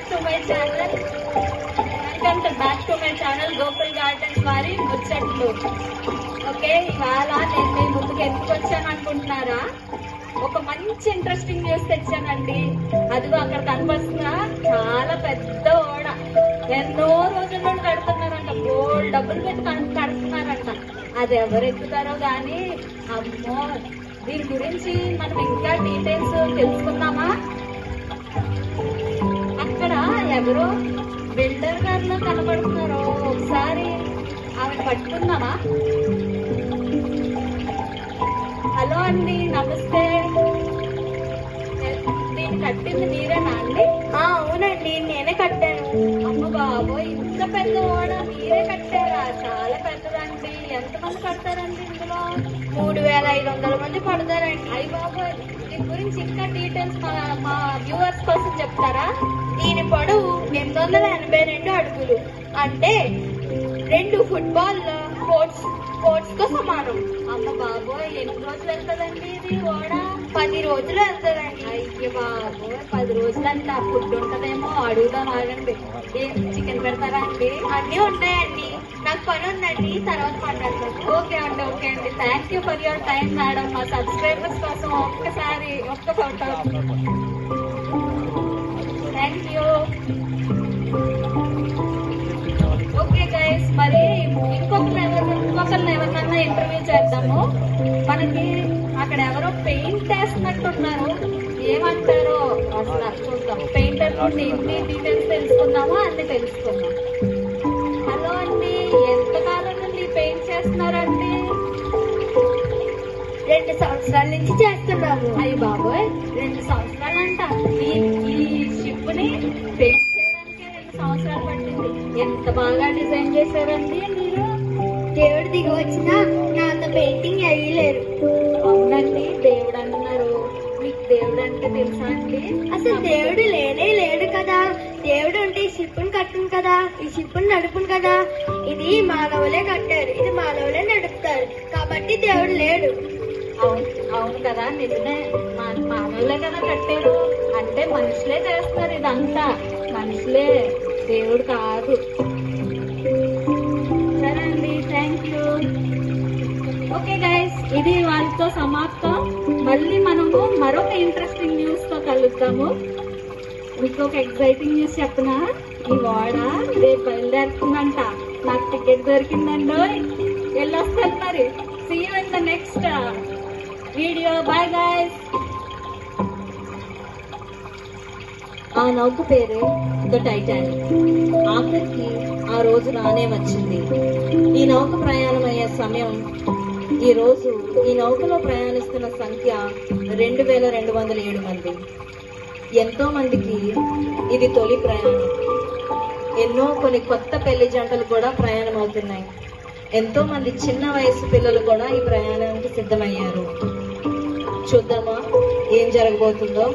To my channel. Welcome back to my channel Gokul gardens వారి ముచ్చట్లు. Okay, ఇవాళ నేను మీ ముందుకు ఎందుకు వచ్చాను అనుకుంటున్నారా? ఒక మంచి ఇంట్రెస్టింగ్ న్యూస్ తెచ్చానండి. అదిగో అక్కడ కనపడుతుందా, చాలా పెద్ద ఓడ. ఎన్నో రోజుల నుండి కడుతున్నారంట, గోల్డ్ డబ్బులు పెట్టి కడుతున్నారంట. అది ఎవరు ఎక్కుతారో గాని, అమ్మో, దీని గురించి మనం ఇంకా డీటెయిల్స్ తెలుసుకుందామా? అక్కడ ఎవరో బిల్డర్ గారిలో కనబడుతున్నారో, ఒకసారి ఆమె పట్టుకుందామా? హలో అండి, నమస్తే. నేను కట్టింది మీరేనా అండి? అవునండి, నేనే కట్టాను. అమ్మ బాబోయ్, ఇంత పెద్ద ఓడ మీరే కట్టారా? చాలా పెద్దదండి. ఎంతమంది పడతారండి ఇందులో? 3500 మంది పడతారండి. అయ్య బాబోయ్, దీని గురించి ఇంకా డీటెయిల్స్ మా వ్యూవర్స్ కోసం చెప్తారా? దీని పొడవు 882 అడుగులు, అంటే 2 ఫుట్బాల్ కోర్ట్స్ తో సమానం. అమ్మ బాబోయ్, ఎన్ని రోజులు వెళ్తుందండి ఇది ఓడ? 10 రోజులు వెళ్తుందండి. అయ్య బాబోయ్, 10 రోజులంటే ఆ ఫుడ్ ఉంటదేమో, అడుగుదాం ఆగండి. చికెన్ పెడతారా అండి? అన్నీ ఉంటాయండి. నాకు పని ఉందండి, తర్వాత మాట్లాడతాను. ఓకే అండి, ఓకే అండి. Thank you for your time madam. మా సబ్స్క్రైబర్స్ కోసం ఒక్క photo. Thank you. Okay guys, మరి ఇంకొకరిని ఎవరినన్నా ఇంటర్వ్యూ చేద్దాము. మనకి అక్కడ ఎవరో పెయింట్ వేస్తున్నట్టున్నారు, ఏమంటారో అసలు చూద్దాం. పెయింటర్ నుండి ఎన్ని డీటెయిల్స్ తెలుసుకుందామో అన్ని తెలుసుకుందాం. హలో అండి, ఎంతకాలం నుండి పెయింట్ చేస్తున్నారండి? 2 సంవత్సరాల నుంచి చేస్తున్నాము. అయ్యి బాబోయ్, 2 సంవత్సరాలంట. ఈ షిప్ ని పెయింట్ చేయడానికి 2 సంవత్సరాలు పట్టింది. ఎంత బాగా డిజైన్ చేశారండి మీరు. దేవుడు దిగి వచ్చినా నా అంత పెయింటింగ్ వేయలేరు. అవునండి, దేవుడు అన్నారు. మీకు దేవుడు అంటే తెలుసా అండి? అసలు దేవుడు లేనే లేడు కదా. దేవుడు ఉంటే ఈ షిప్పుని కట్టును కదా, ఈ షిప్పుని నడుపును కదా. ఇది మానవులే కట్టారు, ఇది మానవులే నడుపుతారు, కాబట్టి దేవుడు లేడు. అవును కదా, నిజమే. మానవులే కదా కట్టారు, అంటే మనుషులే చేస్తారు ఇదంతా. మనుషులే, దేవుడు కాదు. సరే అండి, థ్యాంక్ యూ. ఓకే గైస్, ఇది వాళ్ళతో సమాప్తం. మళ్ళీ మనము మరొక ఇంట్రెస్టింగ్ న్యూస్ తో కలుద్దాము. మీకు ఒక ఎక్సైటింగ్ న్యూస్ చెప్పనా? ఈ వాడ రేపు బయలుదేరుతుందంట. నాకు టికెట్ దొరికిందండి, వెళ్ళొస్తాను మరి. See you in the next video. Bye guys. ఆ నౌక పేరే ద టైటానిక్. ఆఖరికి ఆ రోజు రానే వచ్చింది. ఈ నౌక ప్రయాణం అయ్యే సమయం ఈ రోజు. ఈ నౌకలో ప్రయాణిస్తున్న సంఖ్య 2207 మంది. ఎంతో మందికి ఇది తొలి ప్రయాణం. కొన్ని కొత్త పెళ్లి జంటలు కూడా ప్రయాణం అవుతున్నాయి. ఎంతో మంది చిన్న వయసు పిల్లలు కూడా ఈ ప్రయాణానికి సిద్ధమయ్యారు. చూద్దామా ఏం జరగబోతుందో.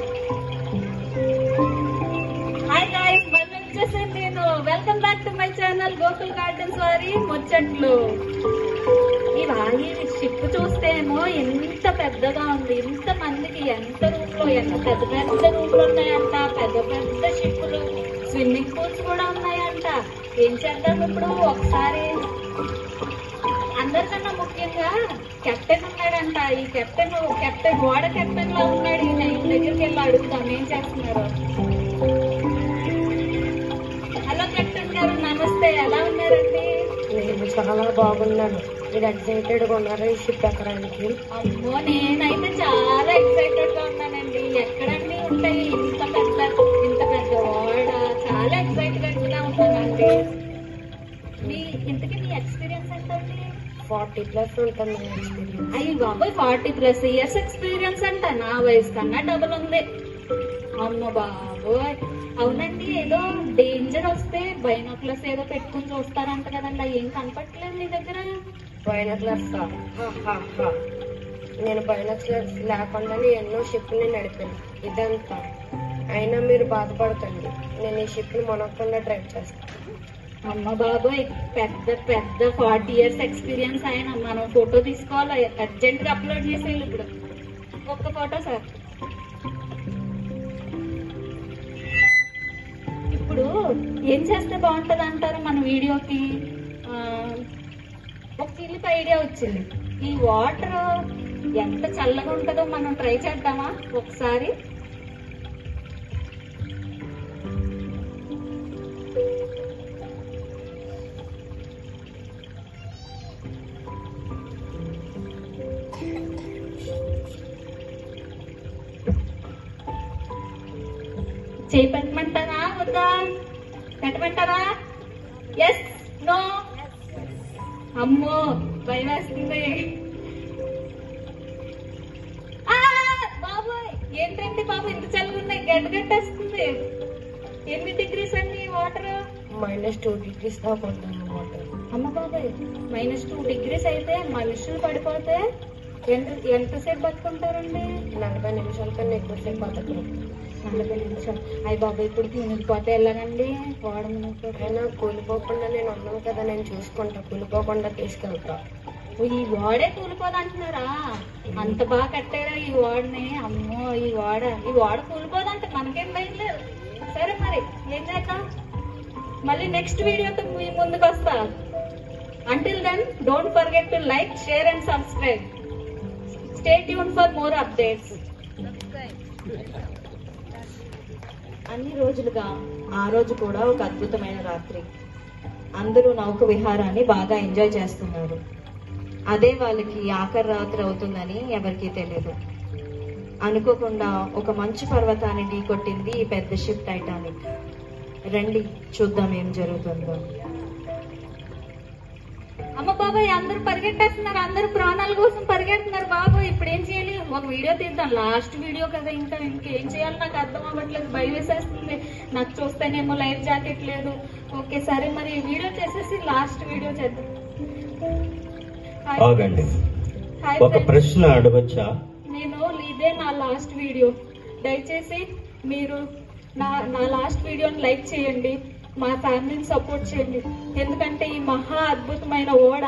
హాయ్ గైస్, మళ్ళీ వచ్చేసాను నేను. Welcome back to my channel Gokul gardens వారి ముచ్చట్లు. ఈ షిప్ చూస్తే ఏమో ఎంత పెద్దగా ఉంది. ఇంత మందికి ఎంత పెద్ద పెద్ద రూమ్లు ఉన్నాయంట. పెద్ద పెద్ద షిప్పులు, స్విమ్మింగ్ పూల్స్ కూడా ఉన్నాయంట. ఏం చేద్దాం ఇప్పుడు? ఒకసారి అందరికన్నా ముఖ్యంగా కెప్టెన్ ఉన్నాడంట. ఈ కెప్టెన్ ఓడ కెప్టెన్ లా ఉన్నాడు. ఈయన దగ్గరికి వెళ్ళి అడుగుతాం ఏం చేస్తున్నారు. హలో కెప్టెన్ గారు, నమస్తే. ఎలా ఉన్నారండి? నేను చాలా బాగున్నాను. మీరు ఎక్సైటెడ్ గా ఉన్నారా ఈ షిప్ ఎక్కడానికి? అమ్మో, నేనైతే చాలా ఎక్సైటెడ్ గా ఉన్నానండి. ఎక్కడండి ఉంటాయి ఇంత పెద్ద ఓడ? చాలా ఎక్సైటెడ్ గా ఉన్నానండి. ఇంతకీ మీ ఎక్స్పీరియన్స్ ఏంటండి? 40+ ఉంటుంది. అయ్యి బాబోయ్, 40+ ఇయర్స్ ఎక్స్పీరియన్స్ అంట. నా వయసు కన్నా డబుల్ ఉంది. అమ్మ బాబోయ్. అవునండి, ఏదో డేంజర్ వస్తే బైనాక్యులర్స్ ఏదో పెట్టుకుని చూస్తారంట కదండి. ఏం కనపట్లేదు మీ దగ్గర? బైనాక్యులర్స్? నేను బైనాక్యులర్స్ లేకుండానే ఎన్నో షిప్ని నడిపాను ఇదంతా. అయినా మీరు బాధపడకండి, నేను ఈ షిప్ని మొనకుండా డ్రైవ్ చేస్తాను. అమ్మ బాబోయ్, పెద్ద 40 ఇయర్స్ ఎక్స్పీరియన్స్ ఆయన. మనం ఫోటో తీసుకోవాలి, అర్జెంట్ గా అప్లోడ్ చేసేయాలి ఇప్పుడు. ఒక్క ఫోటో సార్. ఏం చేస్తే బాగుంటది అంటారు మన వీడియోకి? ఒక చిలిపి ఐడియా వచ్చింది. ఈ వాటర్ ఎంత చల్లగా ఉంటుందో మనం ట్రై చేద్దామా ఒకసారి? చేయి పెట్టమంటారా వద్దా? పెట్టమంటారా? Yes, no? అమ్మో భయం వేస్తుంది. బాబు ఏంటంటే బాబు ఇంత చల్లగున్నాయి, గడ్డగట్టేస్తుంది. ఎన్ని డిగ్రీస్ అండి వాటర్? -2 degrees దాకా ఉంటుంది వాటర్. అమ్మ బాబాయ్, -2 degrees అయితే మనుషులు పడిపోతే ఎంతసేపు బతుకుంటారండి? 40 నిమిషాల కన్నా ఎక్కువసేపు బతకరు. 40 నిమిషాలు? అయ్యి బాబాయ్, ఇప్పుడు మునిగిపోతే ఎలాగండి? వాడ అయినా కూలిపోకుండా నేను ఉన్నాను కదా, నేను చూసుకుంటా, కూలిపోకుండా తీసుకెళ్తా. ఈ వాడే కూలిపోదంటున్నారా? అంత బాగా కట్టారా ఈ వాడని? అమ్మో, ఈ వాడ కూలిపోదంటే మనకేం భయం లేదు. సరే మరి ఏం చేద్దాం? మళ్ళీ నెక్స్ట్ వీడియోతో మీ ముందుకు వస్తా. Until then don't forget to like, share and subscribe. Stay tune for more updates. అన్ని రోజులుగా ఆ రోజు కూడా ఒక అద్భుతమైన రాత్రి. అందరూ నౌక విహారాన్ని బాగా ఎంజాయ్ చేస్తున్నారు. అదే వాళ్ళకి ఆఖరి రాత్రి అవుతుందని ఎవరికీ తెలియదు. అనుకోకుండా ఒక మంచు పర్వతాన్ని ఢీకొట్టింది ఈ పెద్ద షిప్ టైటానిక్. రండి చూద్దాం ఏం జరుగుతుందో. అమ్మ బాబాయ్, అందరూ పరిగెట్టేస్తున్నారు, అందరూ ప్రాణాల కోసం పరిగెడుతున్నారు. బాబాయ్ ఇప్పుడు ఏం చేయాలి? ఒక వీడియో తీద్దాం, లాస్ట్ వీడియో కదా, ఇంకేం చేయాలి నాకు అర్థం అవ్వట్లేదు, భయం వేసేస్తుంది. నాకు చూస్తేనేమో లైఫ్ జాకెట్ లేదు. ఓకే సరే, మరి వీడియో చేసేసి లాస్ట్ వీడియో చేద్దాం. ఆగండి, ఒక ప్రశ్న అడగచ్చా? నేను ఇదే నా లాస్ట్ వీడియో. దయచేసి మీరు నా లాస్ట్ వీడియోని లైక్ చేయండి, మా ఫ్యామిలీని సపోర్ట్ చేయండి. ఎందుకంటే ఈ మహా అద్భుతమైన ఓడ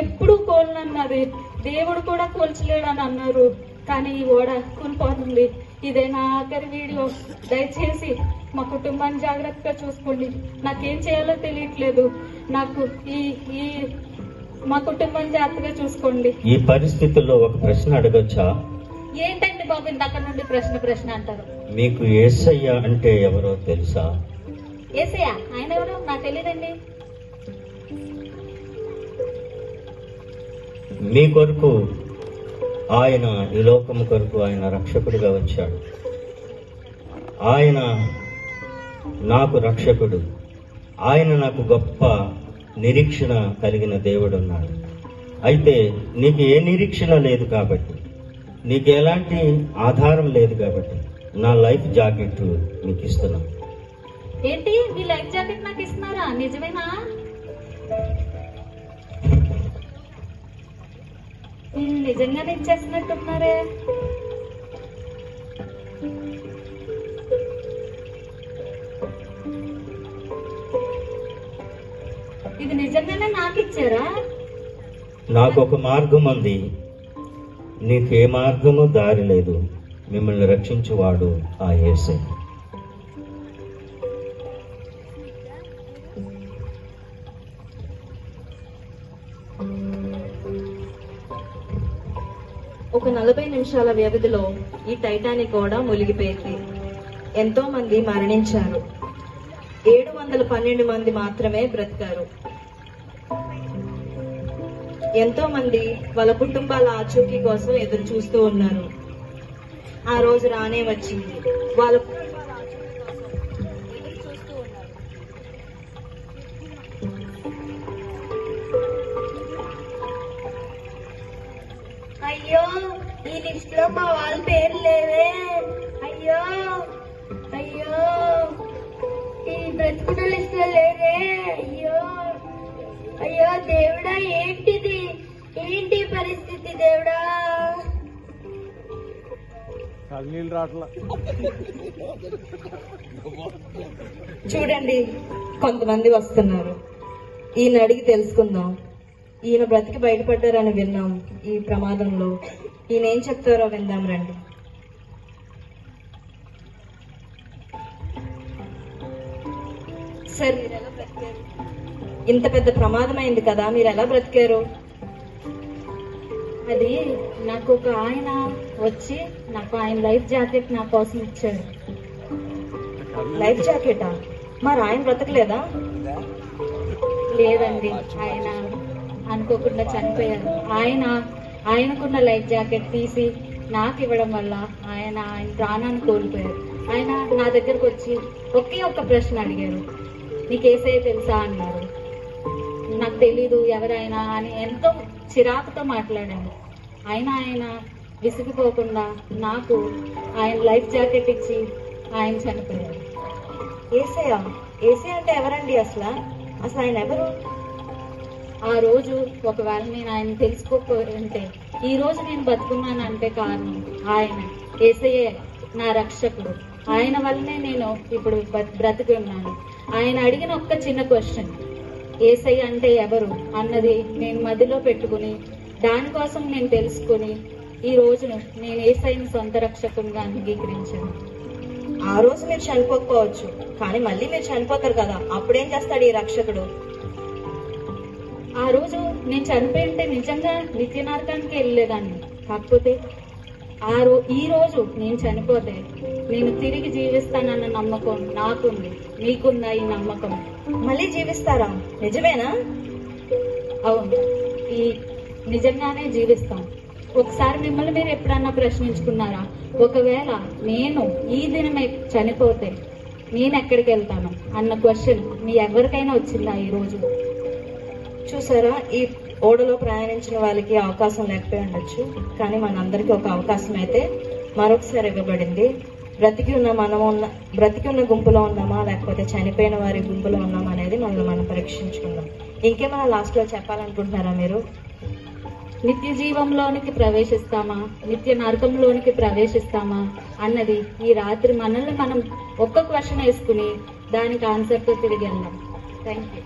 ఎప్పుడు కోలనన్నది, దేవుడు కూడా కోల్చలేడని అన్నారు. కానీ ఈ ఓడ కూలిపోతుంది. ఇదే నా ఆఖరి వీడియో. దయచేసి మా కుటుంబాన్ని జాగ్రత్తగా చూసుకోండి. నాకేం చేయాలో తెలియట్లేదు. నాకు ఈ మా కుటుంబం జాగ్రత్తగా చూసుకోండి. ఈ పరిస్థితుల్లో ఒక ప్రశ్న అడగచ్చా? ఏంటండి బాబు ఇందాక నుండి ప్రశ్న అంటారు? మీకు యేసయ్య అంటే ఎవరో తెలుసా? యేసయ్య? ఆయన ఎవరు? నాకు తెలియదండి. మీ కొరకు ఆయన, ఈ లోకము కొరకు ఆయన రక్షకుడిగా వచ్చాడు. ఆయన నాకు రక్షకుడు. ఆయన నాకు గొప్ప నిరీక్షణ కలిగిన దేవుడు ఉన్నాడు. అయితే నీకు ఏ నిరీక్షణ లేదు కాబట్టి, నీకు ఎలాంటి ఆధారం లేదు కాబట్టి నా లైఫ్ జాకెట్ మీకు ఇస్తున్నాను. ఏంటి మీ లైఫ్ జాకెట్ నాకు ఇస్తున్నారా? నిజమేనా? నిజంగానే ఇచ్చేస్తున్నట్టున్నారే. ఇది నిజంగానే నాకు ఇచ్చారా? నాకు ఒక మార్గం ఉంది, నీకు ఏ మార్గము దారి లేదు. మిమ్మల్ని రక్షించువాడు ఆ యేసయ్య. ఒక 40 నిమిషాల వ్యవధిలో ఈ టైటానిక్ ఓడ మునిగిపోయింది. ఎంతో మంది మరణించారు. 712 మంది మాత్రమే బ్రతికారు. ఎంతో మంది వాళ్ళ కుటుంబాల ఆచూకీ కోసం ఎదురు చూస్తూ ఉన్నారు. ఆ రోజు రానే వచ్చింది. వాళ్ళ కుటుంబాల ఆచూకీ కోసం ఎదురు చూస్తూ ఉన్నారు. అయ్యో, ఈ లిస్ట్ లో మా వాళ్ళ పేరు లేవే. అయ్యో అయ్యో, ఈ బ్రతుకున్న లిస్ట్ లో లేరే. అయ్యో అయ్యో దేవుడా, ఏంటిది? ఏంటి పరిస్థితి దేవుడా? చూడండి, కొంతమంది వస్తున్నారు. ఈయన అడిగి తెలుసుకుందాం. ఈయన బ్రతికి బయటపడ్డారని విన్నాం. ఈ ప్రమాదంలో ఈయన ఏం చెప్తారో విందాం రండి. సార్ మీరు ఎలా బ్రతికారు? ఇంత పెద్ద ప్రమాదం అయింది కదా, మీరు ఎలా బ్రతికారు? అది నాకు ఒక ఆయన వచ్చి నాకు ఆయన లైఫ్ జాకెట్ నా కోసం ఇచ్చాడు. లైఫ్ జాకెటా? మరి ఆయన బ్రతకలేదా? లేదండి, ఆయన అనుకోకుండా చనిపోయారు. ఆయనకున్న లైఫ్ జాకెట్ తీసి నాకు ఇవ్వడం వల్ల ఆయన ప్రాణాన్ని కోల్పోయారు. ఆయన నా దగ్గరకు వచ్చి ఒకే ఒక్క ప్రశ్న అడిగారు, నీకు యేసయ్య తెలుసా అన్నారు. నాకు తెలీదు ఎవరైనా అని ఎంతో చిరాకుతో మాట్లాడాను. ఆయన విసిగిపోకుండా నాకు ఆయన లైఫ్ జాకెట్ ఇచ్చి ఆయన చనిపోయారు. ఏసయ్య? ఏసయ్య అంటే ఎవరండి అసలు? ఆయన ఎవరు? ఆ రోజు ఒకవేళ నేను ఆయన తెలుసుకోకపోతే ఈ రోజు నేను బతుకున్నానంటే కారణం ఆయన. యేసయ్యే నా రక్షకుడు. ఆయన వల్లనే నేను ఇప్పుడు బ్రతికి ఉన్నాను. ఆయన అడిగిన ఒక్క చిన్న క్వశ్చన్, యేసయ్య అంటే ఎవరు అన్నది నేను మదిలో పెట్టుకుని దానికోసం నేను తెలుసుకుని ఈ రోజును నేను యేసయ్యని సొంత రక్షకునిగా అంగీకరించాను. ఆ రోజు మీరు చనిపోకపోవచ్చు, కానీ మళ్ళీ మీరు చనిపోతారు కదా, అప్పుడేం చేస్తాడు ఈ రక్షకుడు? ఆ రోజు నేను చనిపోయి ఉంటే నిజంగా నిత్య నరకానికి వెళ్ళలేదాన్ని. కాకపోతే ఈ రోజు నేను చనిపోతే నేను తిరిగి జీవిస్తానన్న నమ్మకం నాకుంది. మీకుందా ఈ నమ్మకం? మళ్ళీ జీవిస్తారా? నిజమేనా? అవును, ఈ నిజంగానే జీవిస్తాం. ఒకసారి మిమ్మల్ని మీరు ఎప్పుడన్నా ప్రశ్నించుకున్నారా, ఒకవేళ నేను ఈ దినమే చనిపోతే నేను ఎక్కడికి వెళ్తాను అన్న క్వశ్చన్ మీ ఎవరికైనా వచ్చిందా ఈ రోజు? చూసారా, ఈ ఓడలో ప్రయాణించిన వాళ్ళకి అవకాశం లేకపోయి ఉండొచ్చు, కానీ మనందరికీ ఒక అవకాశం అయితే మరొకసారి ఇవ్వబడింది. బ్రతికి ఉన్న గుంపులో ఉన్నామా లేకపోతే చనిపోయిన వారి గుంపులో ఉన్నామా అనేది మనం పరీక్షించుకుందాం. ఇంకేమైనా లాస్ట్ లో చెప్పాలనుకుంటున్నారా మీరు? నిత్య జీవంలోనికి ప్రవేశిస్తామా, నిత్య నరకంలోనికి ప్రవేశిస్తామా అన్నది ఈ రాత్రి మనల్ని మనం ఒక్క క్వశ్చన్ వేసుకుని దానికి ఆన్సర్తో తిరిగి వెళ్దాం. Thank you.